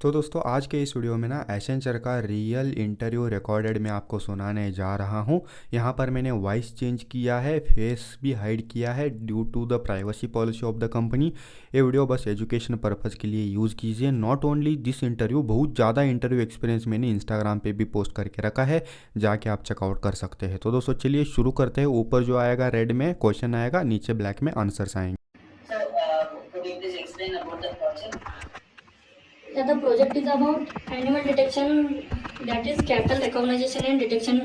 तो दोस्तों आज के इस वीडियो में ना एसेंचर का रियल इंटरव्यू रिकॉर्डेड मैं आपको सुनाने जा रहा हूँ। यहाँ पर मैंने वॉइस चेंज किया है, फेस भी हाइड किया है due to the privacy policy of the company. ये वीडियो बस एजुकेशन पर्पज़ के लिए यूज़ कीजिए। नॉट ओनली दिस इंटरव्यू, बहुत ज़्यादा इंटरव्यू एक्सपीरियंस मैंने इंस्टाग्राम पे भी पोस्ट करके रखा है, जाके आप चेकआउट कर सकते हैं। तो दोस्तों चलिए शुरू करते हैं। ऊपर जो आएगा रेड में क्वेश्चन आएगा, नीचे ब्लैक में आंसर्स आएंगे। Could you please explain about the project? Yeah, the project is about animal detection, that is cattle recognition and detection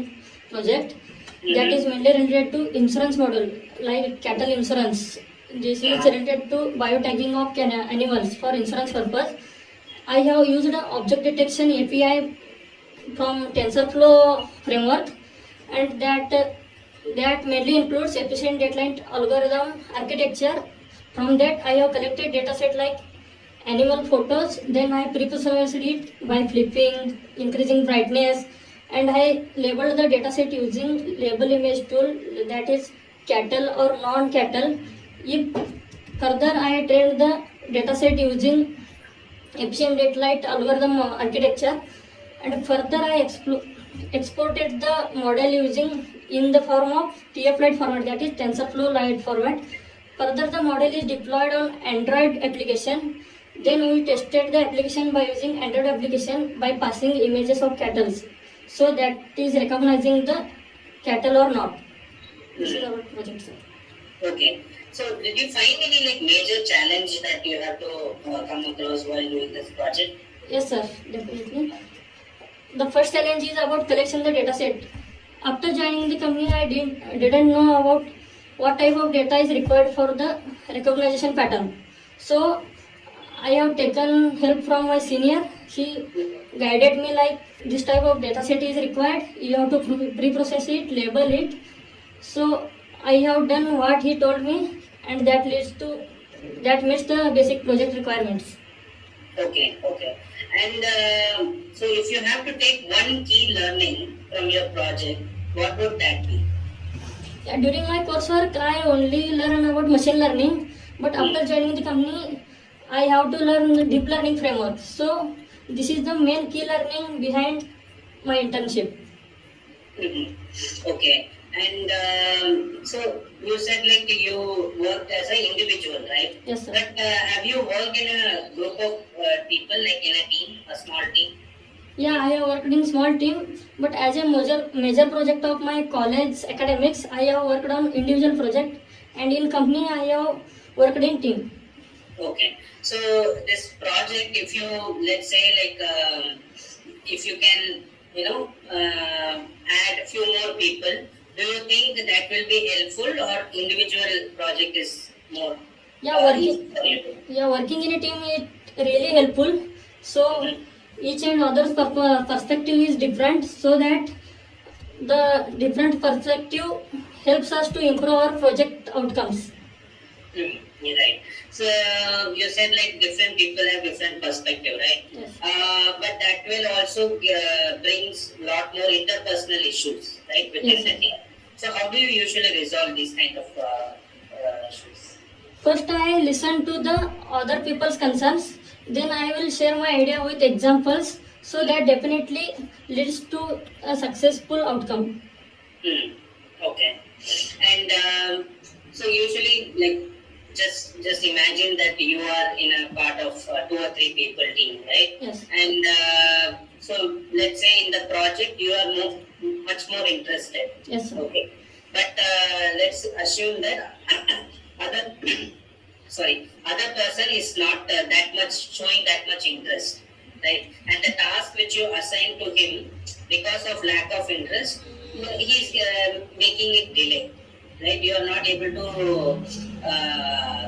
project. That is mainly related to insurance model like cattle insurance. This is related to biotagging of animals for insurance purpose. I have used the object detection API from TensorFlow framework, and that mainly includes efficient data algorithm architecture. From that, I have collected dataset like animal photos. Then I pre-processed it by flipping, increasing brightness, and I labeled the dataset using label image tool, that is cattle or non-cattle. If further I trained the dataset using efficient data algorithm architecture, and further I exported the model using in the form of TF-Lite format, that is TensorFlow Lite format. Further, the model is deployed on Android application. Then we tested the application by using Android application by passing images of cattle, so that is recognizing the cattle or not. This is our project, sir. Okay. So did you find any major challenge that you have to come across while doing this project? Yes, sir, definitely. The first challenge is about collection the data set. After joining the company, I didn't know about what type of data is required for the recognition pattern. So I have taken help from my senior. He guided me like this type of data set is required. You have to pre-process it, label it. So I have done what he told me, and that meets the basic project requirements. Okay. And so if you have to take one key learning from your project, what would that be? During my coursework, I only learn about machine learning, but after joining the company, I have to learn the deep learning framework. So this is the main key learning behind my internship. Okay. And so you said you worked as an individual, right? Yes, sir. But have you worked in a group of people, like in a team, a small team? Yeah, I have worked in small team, but as a major project of my college academics, I have worked on individual project, and in company I have worked in team. Okay. So this project, if you let's say if you can add a few more people, do you think that will be helpful, or individual project is more? Working in a team is really helpful. So each and other's perspective is different, so that the different perspective helps us to improve our project outcomes. Right. So you said different people have different perspective, right? Yes. But that will also brings lot more interpersonal issues, right, within Yes. the team. So how do you usually resolve these kind of issues? First, I listen to the other people's concerns. Then I will share my idea with examples, so that definitely leads to a successful outcome. Okay. And so usually just imagine that you are in a part of 2 or 3 people team, right? Yes. And so let's say in the project you are much more interested. Yes, sir. Okay. But let's assume that other other person is not that much showing that much interest, right? And the task which you assign to him, because of lack of interest, he is making it delay, right? You are not able to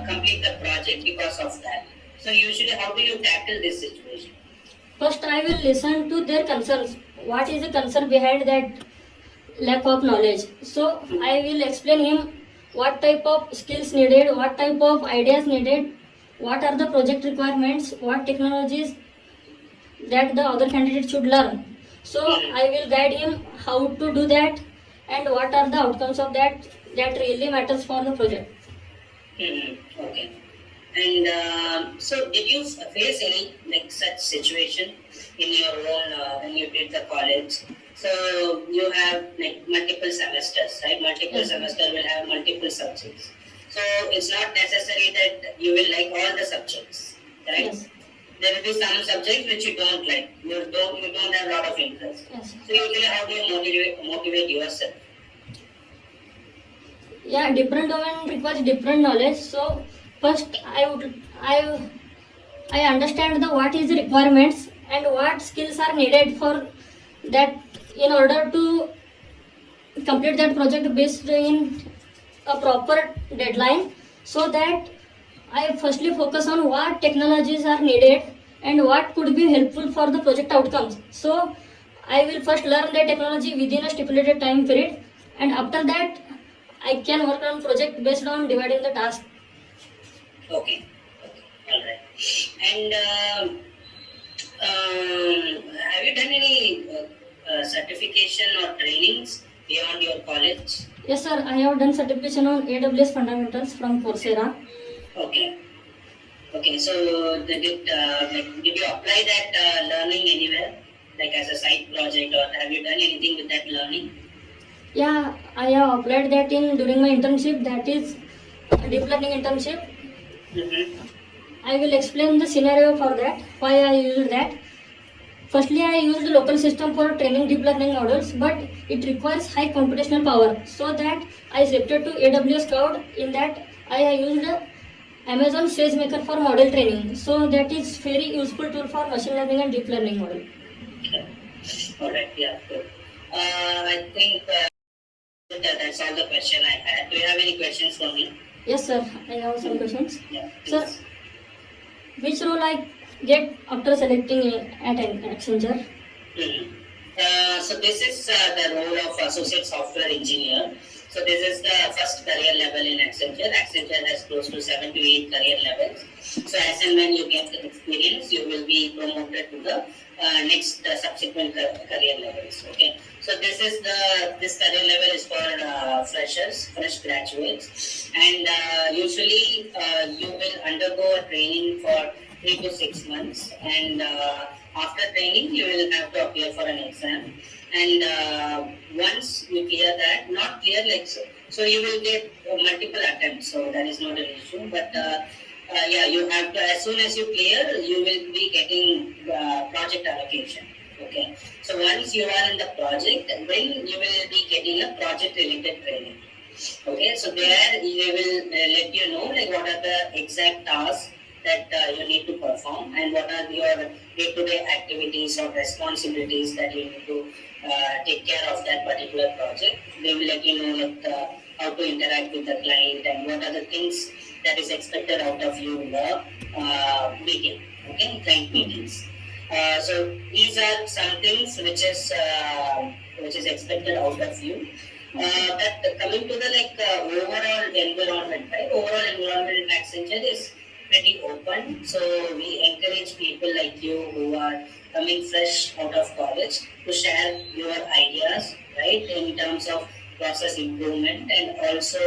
complete the project because of that. So usually how do you tackle this situation? First, I will listen to their concerns. What is the concern behind that lack of knowledge? So I will explain him what type of skills needed, what type of ideas needed, what are the project requirements, what technologies that the other candidate should learn. So I will guide him how to do that, and what are the outcomes of that really matters for the project. Okay. And so, did you face any like such situation in your own when you did the college? So you have like multiple semesters, right? Multiple Yes. semester will have multiple subjects. So it's not necessary that you will like all the subjects, right? Yes. There will be some subjects which you don't like. You don't have a lot of interest. Yes. So usually, how do you motivate yourself? Yeah, different domain requires different knowledge. So first I understand the what is the requirements and what skills are needed for that in order to complete that project based in a proper deadline, so that I firstly focus on what technologies are needed and what could be helpful for the project outcomes. So I will first learn the technology within a stipulated time period, and after that I can work on project based on dividing the task. Okay. Okay. All right. And have you done any certification or trainings beyond your college? Yes, sir. I have done certification on AWS fundamentals from Coursera. Okay. Okay. So did you apply that learning anywhere, like as a side project, or have you done anything with that learning? Yeah, I have applied that in during my internship. That is a deep learning internship. Mm-hmm. I will explain the scenario for that. Why I used that. Firstly, I used the local system for training deep learning models, but it requires high computational power. So that I shifted to AWS cloud. In that, I used Amazon SageMaker for model training. So that is very useful tool for machine learning and deep learning model. All right. Yeah. Good. I think that's all the question I had. Do you have any questions for me? Yes, sir. I have some questions. Yeah. Sir, Please. which role I get after selecting at an Accenture? Mhm. So this is the role of associate software engineer. So this is the first career level in Accenture. Accenture has close to 7 to 8 career levels. So as and when you get the experience, you will be promoted to the next subsequent career levels. Okay. So this career level is for freshers, fresh graduates, and usually you will undergo a training for 3 to 6 months, and after training you will have to appear for an exam, and once you clear that, not clear like so you will get multiple attempts, so that is not an issue, but yeah, you have to, as soon as you clear, you will be getting project allocation. Okay, so once you are in the project, then you will be getting a project related training. Okay, so there they will let you know like what are the exact tasks that you need to perform, and what are your day-to-day activities or responsibilities that you need to take care of that particular project. They will let you know like how to interact with the client and what are the things that is expected out of you in the meeting. Okay, client meetings. So these are some things which is expected out of you. But coming to the overall environment, right? Overall environment in Accenture is pretty open. So we encourage people like you who are coming fresh out of college to share your ideas, right? In terms of process improvement, and also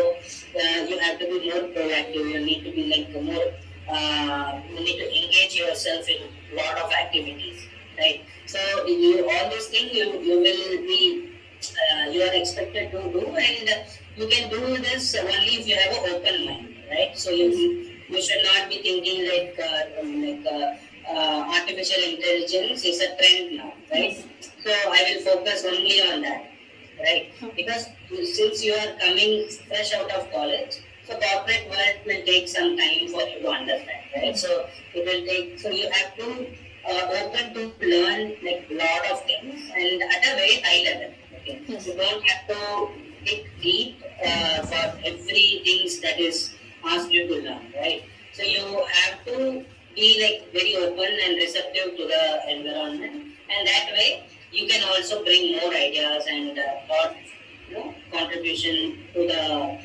you have to be more proactive. You need to be like more. You need to engage yourself in a lot of activities, right? So you all these things you will be you are expected to do, and you can do this only if you have an open mind, right? So you should not be thinking artificial intelligence is a trend now, right? So I will focus only on that, right? Because since you are coming fresh out of college, so corporate world will take some time for you to understand, right? So it will take. So you have to open to learn like lot of things and at a very high level. Okay, Yes. you don't have to dig deep for every things that is asked you to learn, right? So you have to be like very open and receptive to the environment, and that way you can also bring more ideas and thought, contribution to the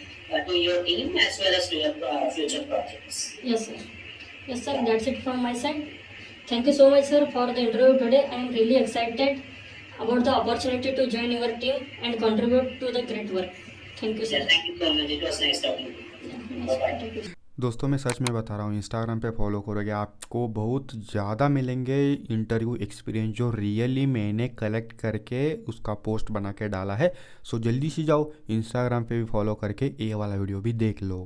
to your team as well as to your future projects. Yes, sir. Yes, sir. That's it from my side. Thank you so much, sir, for the interview today. I am really excited about the opportunity to join your team and contribute to the great work. Thank you, sir. Yeah, thank you so much. It was nice talking to you. Yeah, nice. Bye bye. Thank you. दोस्तों मैं सच में बता रहा हूँ, Instagram पे follow करोगे आपको बहुत ज़्यादा मिलेंगे इंटरव्यू एक्सपीरियंस जो रियली मैंने कलेक्ट करके उसका पोस्ट बना के डाला है। सो जल्दी से जाओ इंस्टाग्राम पे भी फॉलो करके ये वाला वीडियो भी देख लो।